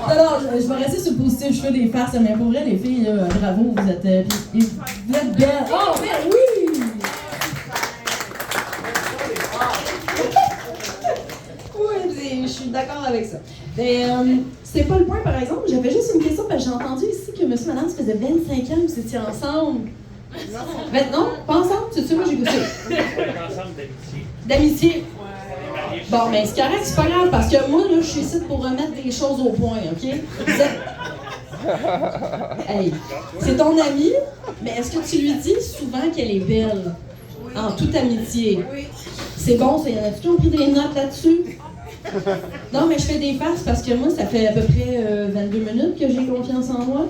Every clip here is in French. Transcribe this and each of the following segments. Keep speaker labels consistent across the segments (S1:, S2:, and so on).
S1: Non, je vais rester sur le positif, je fais des farces, mais pour vrai, les filles, là, bravo, vous êtes belles. Oh, ben oui! Oui, je suis d'accord avec ça. Mais c'est pas le point, par exemple. J'avais juste une question, parce que j'ai entendu ici que monsieur et madame, ça faisait 25 ans que vous étiez ensemble. Non, pas ensemble, c'est ça, moi j'ai goûté.
S2: Ensemble d'amitié.
S1: D'amitié. Bon, mais c'est correct, c'est pas grave, parce que moi, là, je suis ici pour remettre des choses au point, OK? Hey, c'est ton amie, mais est-ce que tu lui dis souvent qu'elle est belle? Oui. En toute amitié? Oui. C'est bon, ça, y en a-tu qui ont pris des notes là-dessus? Non, mais je fais des farces parce que moi, ça fait à peu près 22 minutes que j'ai confiance en moi.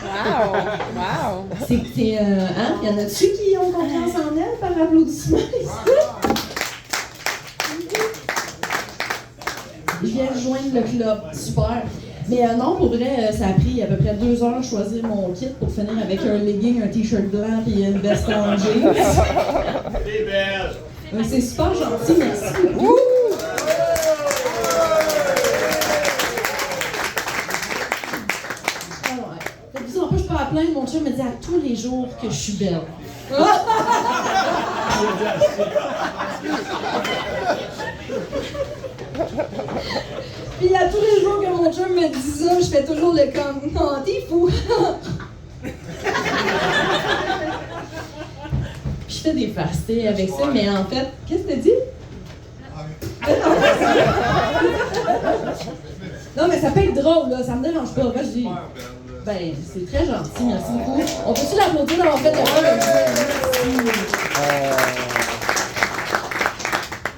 S3: Wow! Wow!
S1: Hein? Y en a-tu qui ont confiance en elle par applaudissement? Je viens rejoindre le club. Super. Mais non, pour vrai, ça a pris à peu près 2 heures de choisir mon kit pour finir avec un legging, un t-shirt blanc et une veste en jeans.
S2: T'es belle!
S1: C'est super gentil, merci beaucoup. En plus, je peux à plaindre, mon chum me dit à tous les jours que je suis belle. Puis à tous les jours que mon chum me dit ça, je fais toujours le comme « Non, t'es fou! » Puis je fais des fastés avec ça, mais en fait, qu'est-ce que t'as dit? Non, mais ça peut être drôle, là, ça me dérange pas. Moi, je dis... Ben, c'est très gentil, merci beaucoup. On peut-tu l'applaudir d'avoir fait le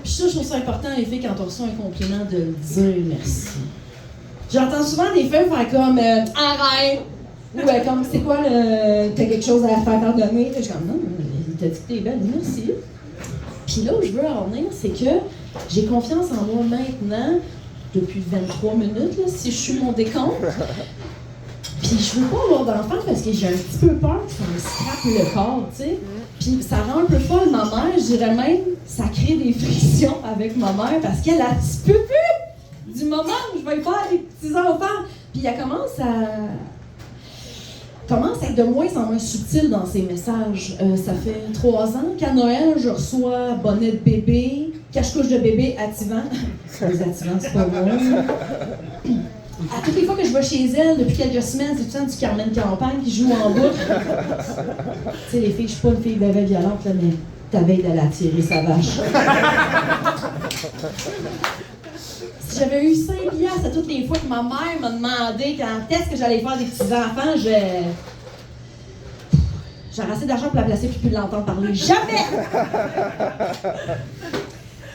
S1: Puis ça, je trouve ça important, les filles, quand on reçoit un compliment, de dire merci. J'entends souvent des filles faire comme arrête! Ou comme c'est quoi le. T'as quelque chose à faire pardonner? Je suis comme non, il t'a dit que t'es belle, merci. Puis là où je veux en venir, c'est que j'ai confiance en moi maintenant, depuis 23 minutes, là, si je suis mon décompte. Puis je veux pas avoir d'enfant parce que j'ai un petit peu peur que ça me scrape le corps, tu sais. Puis ça rend un peu folle ma mère, je dirais même, ça crée des frictions avec ma mère parce qu'elle a un petit peu plus du moment où je vais faire des petits-enfants. Puis elle commence à être de moins en moins subtile dans ses messages. Ça fait 3 ans qu'à Noël, je reçois bonnet de bébé, cache-couche de bébé activant. Les activants, c'est pas moi. À toutes les fois que je vais chez elle, depuis quelques semaines, c'est tout le temps du Carmen Campagne qui joue en boucle. Tu sais, les filles, je suis pas une fille de veille violente, là, mais ta veille d'aller attirer sa vache. Si j'avais eu 5 piastres à toutes les fois que ma mère m'a demandé quand est-ce que j'allais faire des petits-enfants, j'aurais assez d'argent pour la placer puis plus de l'entendre parler. Jamais!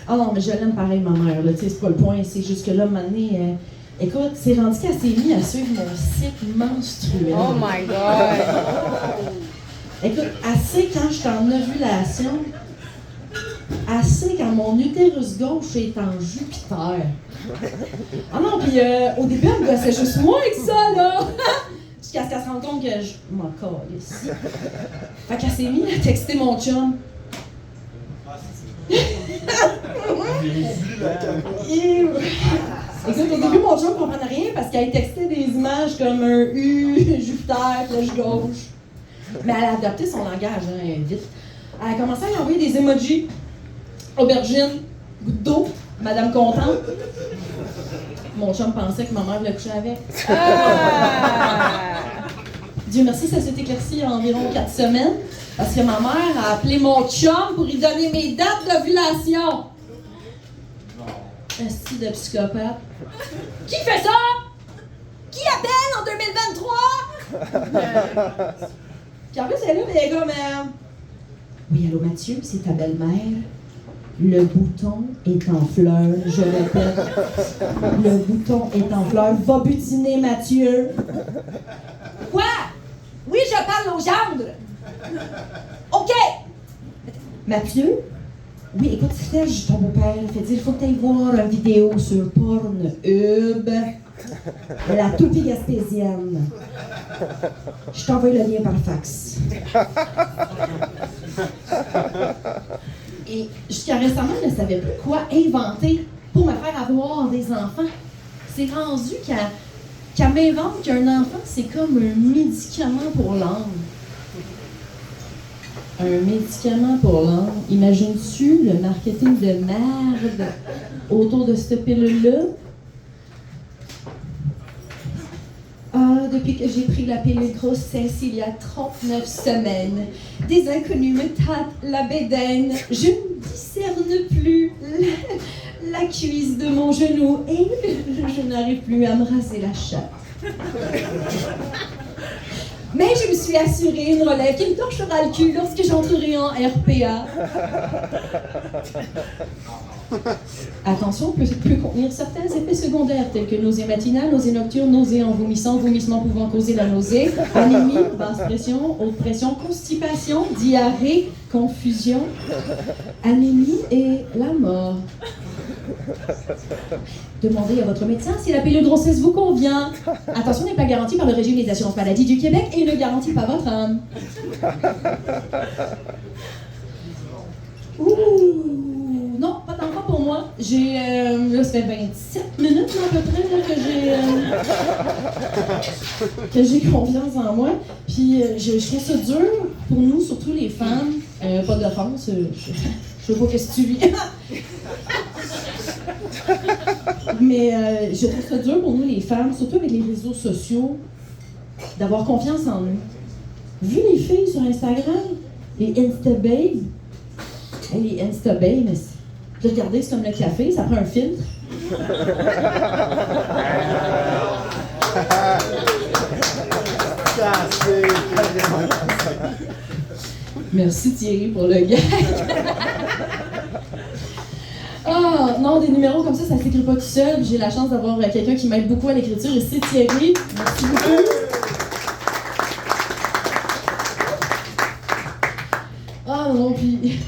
S1: Ah non, mais je l'aime pareil, ma mère, là, tu sais, c'est pas le point, c'est juste que là, maintenant, écoute, c'est rendu qu'elle s'est mise à suivre mon cycle menstruel.
S3: Oh my God!
S1: Écoute, assez quand je suis en ovulation, assez quand mon utérus gauche est en Jupiter. Ah non, puis au début, elle me gossait juste moi avec ça, là! Jusqu'à ce qu'elle se rende compte que je m'en calisse. Fait qu'elle s'est mise à texter mon chum. Écoute, au début, mon chum ne comprenait rien parce qu'elle textait des images comme un U, Jupiter, flèche gauche. Mais elle a adapté son langage, hein, vite. Elle a commencé à y envoyer des emojis. Aubergine, goutte d'eau, Madame Contente. Mon chum pensait que ma mère voulait coucher avec. Dieu merci, ça s'est éclairci il y a environ 4 semaines. Parce que ma mère a appelé mon chum pour lui donner mes dates d'ovulation. Esti de psychopathe. Qui fait ça? Qui appelle en 2023? Puis en plus, elle est là, mais elle est comme... Oui, allô Mathieu, c'est ta belle-mère. Le bouton est en fleurs, je répète. Le bouton est en fleurs. Va butiner, Mathieu. Quoi? Oui, je parle au gendre. OK. Mathieu? Oui, écoute, Serge, ton beau-père, fait dire, il faut que tu ailles voir une vidéo sur Pornhub. La toupie gaspésienne. Je t'envoie le lien par fax. Et jusqu'à récemment, je ne savais plus quoi inventer pour me faire avoir des enfants. c'est rendu qu'elle m'invente qu'un enfant, c'est comme un médicament pour l'âme. Un médicament pour l'âme. Imagines-tu le marketing de merde autour de cette pilule-là? Ah, depuis que j'ai pris la pilule grossesse il y a 39 semaines, des inconnus me tapent la bédaine. Je ne discerne plus la cuisse de mon genou et je n'arrive plus à me raser la chatte. Mais je me suis assuré une relève qui me torchera le cul lorsque j'entrerai en RPA. Attention, peut contenir certains effets secondaires tels que nausée matinale, nausée nocturne, nausée en vomissant, vomissement pouvant causer la nausée, anémie, basse pression, haute pression, constipation, diarrhée, confusion, anémie et la mort. Demandez à votre médecin si la pilule de grossesse vous convient. Attention, n'est pas garantie par le régime des assurances maladie du Québec et ne garantit pas votre âme. Ouh, non, pas d'enfant pour moi. Là, ça fait 27 minutes là, à peu près là, que j'ai confiance en moi. Puis je trouve ça dur pour nous, surtout les femmes. Pas d'offense, je sais pas qu'est-ce que tu vis. Mais je trouve ça dur pour nous les femmes, surtout avec les réseaux sociaux, d'avoir confiance en nous. Vu les filles sur Instagram, les Instababes, les Instababes, regardez, c'est comme le café, ça prend un filtre. Merci Thierry pour le gag. Ah, non, des numéros comme ça s'écrit pas tout seul. J'ai la chance d'avoir quelqu'un qui m'aide beaucoup à l'écriture et c'est Thierry. Merci beaucoup. Ah non, puis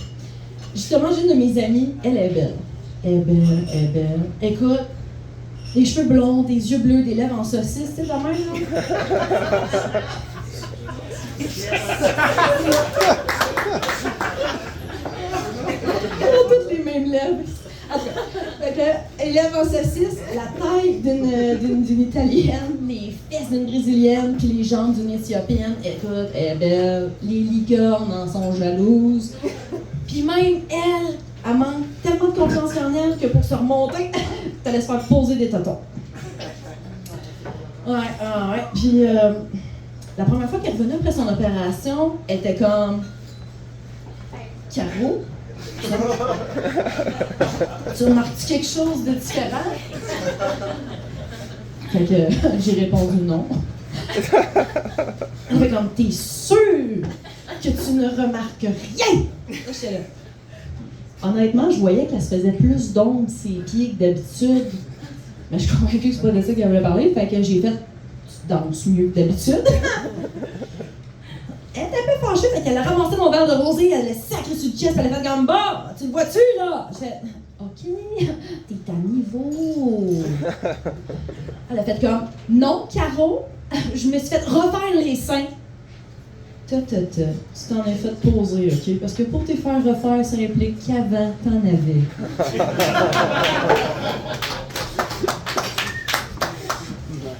S1: justement, j'ai une de mes amies, elle est belle. Elle est belle, elle est belle. Écoute, les cheveux blonds, des yeux bleus, des lèvres en saucisse, tu sais, quand même, là. Elle a toutes les mêmes lèvres. Elle lève en saucisse, la taille d'une Italienne, les fesses d'une Brésilienne, puis les jambes d'une Éthiopienne. Écoute, elle est belle. Les licornes en sont jalouses. Puis même elle manque tellement de confiance en elle que pour se remonter, t'allais se faire poser des totons. Ouais. Puis la première fois qu'elle revenait après son opération, elle était comme... Caro? Tu remarques quelque chose de différent? Fait que j'ai répondu non. Elle fait comme, t'es sûr que tu ne remarques rien? J'étais là. Honnêtement, je voyais qu'elle se faisait plus d'ombre ses pieds que d'habitude. Mais je suis convaincue que c'est pas de ça qu'elle voulait parler, fait que j'ai fait, tu danses mieux que d'habitude. Elle était un peu fâchée, fait qu'elle a ramassé mon verre de rosé, elle l'a sacré sur le chest, elle a fait comme bah, tu le vois-tu là? J'ai fait OK, t'es à niveau. Elle a fait comme non, Caro, je me suis fait refaire les seins. Tu t'en es fait poser, OK? Parce que pour te faire refaire, ça implique qu'avant, t'en avais.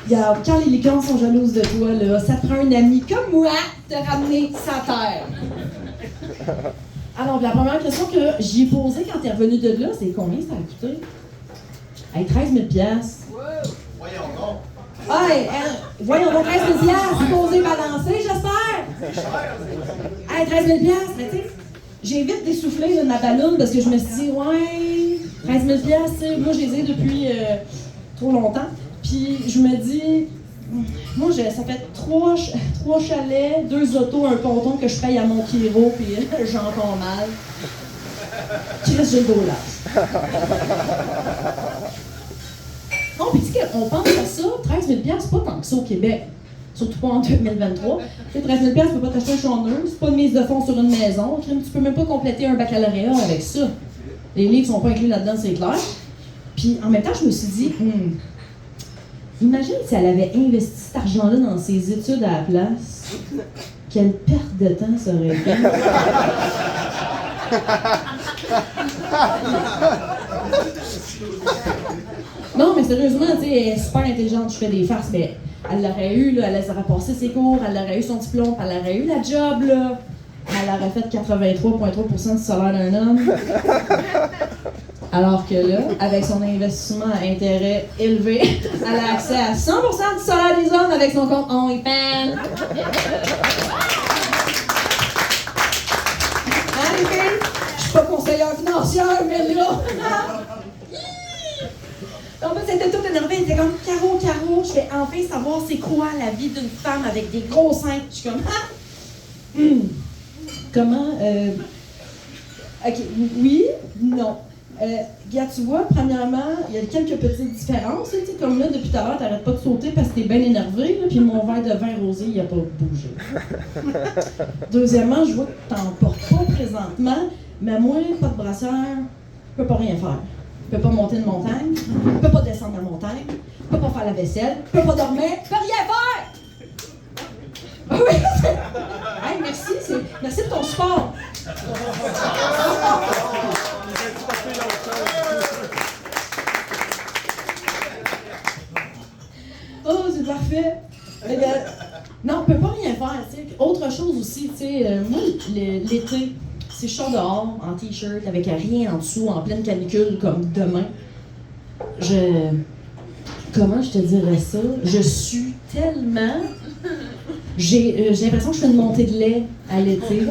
S1: Regarde, quand les licornes sont jalouses de toi, là, ça te prend un ami comme moi de te ramener sa terre. Alors, la première question que j'ai posée quand t'es revenu de là, c'est combien ça a coûté? Hey, 13 000 $.
S2: Voyons donc.
S1: Hey, voyons donc, 13 000 $, posé, balancé, j'espère. Hey, 13 000 $, mais tu sais, j'ai vite dessoufflé de ma balloune parce que je me suis dit, ouais, 13 000 $, tu sais, moi, je les ai depuis trop longtemps. Puis je me dis, moi, ça fait 3 chalets, 2 autos, un ponton que je paye à mon Kiro, puis j'en encore mal. Chris, j'ai le dos large. Non, puis tu sais qu'on pense à ça, 13 000 $, c'est pas tant que ça au Québec. Surtout pas en 2023. Tu sais, 13 000 $, tu peux pas t'acheter un chôneur, c'est pas une mise de fonds sur une maison. Tu peux même pas compléter un baccalauréat avec ça. Les livres sont pas inclus là-dedans, c'est clair. Puis en même temps, je me suis dit, imagine si elle avait investi cet argent-là dans ses études à la place. Quelle perte de temps ça aurait été. Non, mais sérieusement, tu sais, elle est super intelligente, je fais des farces, mais elle l'aurait eu, là, elle aurait passé ses cours, elle aurait eu son diplôme, elle aurait eu la job, là. Elle aurait fait 83,3% du salaire d'un homme. Alors que là, avec son investissement à intérêt élevé, elle a accès à 100% du salaire des hommes avec son compte OnlyFans. Hein, les filles? Je suis pas conseillère financière, mais là... En fait, c'était tout énervé. Elle était comme Caro, je vais enfin savoir c'est quoi la vie d'une femme avec des gros seins. Je suis comme Comment OK, oui, non. Regarde, tu vois, premièrement, il y a quelques petites différences. Tu sais, comme là, depuis tout à l'heure, t'arrêtes pas de sauter parce que t'es bien énervé, là, puis mon verre de vin rosé, il a pas bougé. Deuxièmement, je vois que t'en portes pas présentement, mais moi, pas de brassière, je peux pas rien faire. Je peux pas monter une montagne, je peux pas descendre la montagne, je peux pas faire la vaisselle, je peux pas dormir, je peux rien faire! Ah oui! Hey, merci de ton support! Oh, c'est parfait! Non, on peut pas rien faire, tu sais. Autre chose aussi, tu sais, moi, l'été, si je sors dehors, en t-shirt, avec rien en dessous, en pleine canicule, comme demain, comment je te dirais ça? Je suis tellement... J'ai l'impression que je fais une montée de lait à l'été.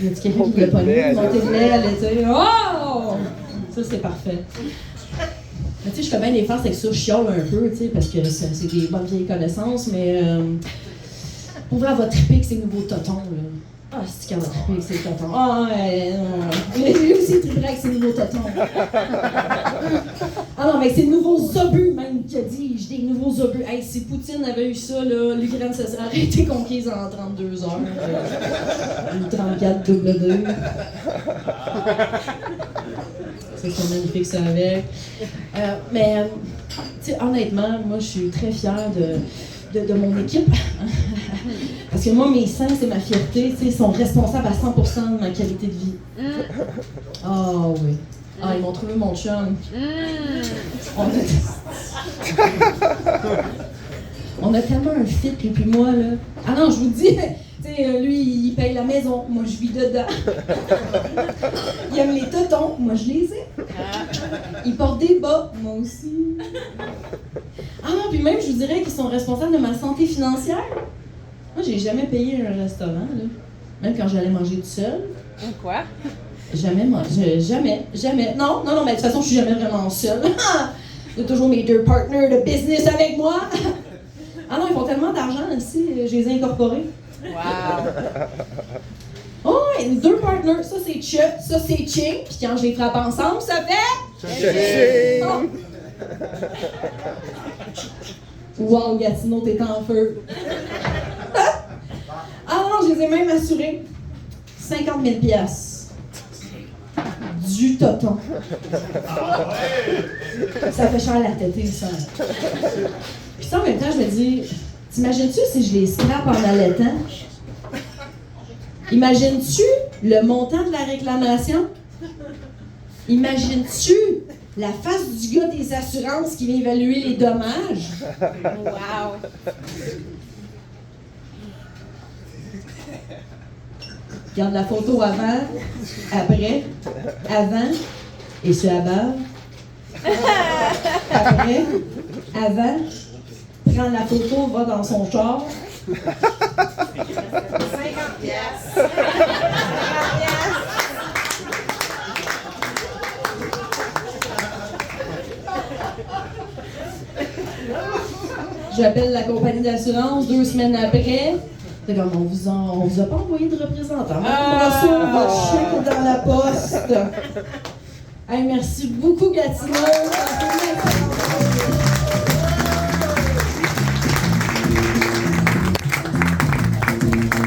S1: Y a-t-il quelqu'un qui l'a pas lu? Une montée de lait à l'été. Oh! Ça, c'est parfait. Mais tu sais, je fais bien des farces avec ça, je chiale un peu, tu sais, parce que c'est des bonnes vieilles connaissances, mais pour vrai, elle va triper avec ses nouveaux totons, là. Ah, c'est qu'elle va triper avec ses totons. Ah, lui aussi, il triperait avec ses nouveaux totons. Ah non, mais avec ses nouveaux obus, même, que dis-je, des nouveaux obus. Hey, si Poutine avait eu ça, là, l'Ukraine se serait arrêtée conquise en 32 heures. Ou 34 double 2. C'est magnifique, ça avec. Mais, tu sais, honnêtement, moi, je suis très fière de mon équipe. Parce que moi, mes seins, c'est ma fierté. Tu sais, ils sont responsables à 100% de ma qualité de vie. Ah oui. Ah, ils m'ont trouvé mon chum. On a tellement un fit, lui puis moi, là. Ah non, je vous dis, tu sais, lui, il paye la maison, moi, je vis dedans. Il aime les totons, moi, je les ai. Il porte des bas, moi aussi. Ah non, puis même, je vous dirais qu'ils sont responsables de ma santé financière. Moi, j'ai jamais payé un restaurant, là. Même quand j'allais manger tout seul.
S3: Quoi?
S1: Jamais. Non, mais de toute façon, je suis jamais vraiment seule. J'ai toujours mes 2 partners de business avec moi. Ah non, ils font tellement d'argent ici, je les ai incorporés.
S3: Wow!
S1: Oh, et 2 partners, ça c'est Chuck, ça c'est Ching, puis quand je les frappe ensemble, ça fait... Oh. Wow, Gatineau, t'es en feu. Ah non, je les ai même assurés. 50 000 piastres. Du toton. Ça fait cher la tétée, ça. Puis ça, en même temps, je me dis, t'imagines-tu si je les scrape en allaitant? Imagines-tu le montant de la réclamation? Imagines-tu la face du gars des assurances qui vient évaluer les dommages?
S3: Wow!
S1: Regarde la photo avant, après, avant, et sur la barre. Après, avant, prend la photo, va dans son char.
S3: 50 piastres! 50 piastres!
S1: J'appelle la compagnie d'assurance 2 semaines après. C'est comme, on vous a pas envoyé de représentant. Brasso, votre chèque dans la poste. Hey, merci beaucoup, Gatineau.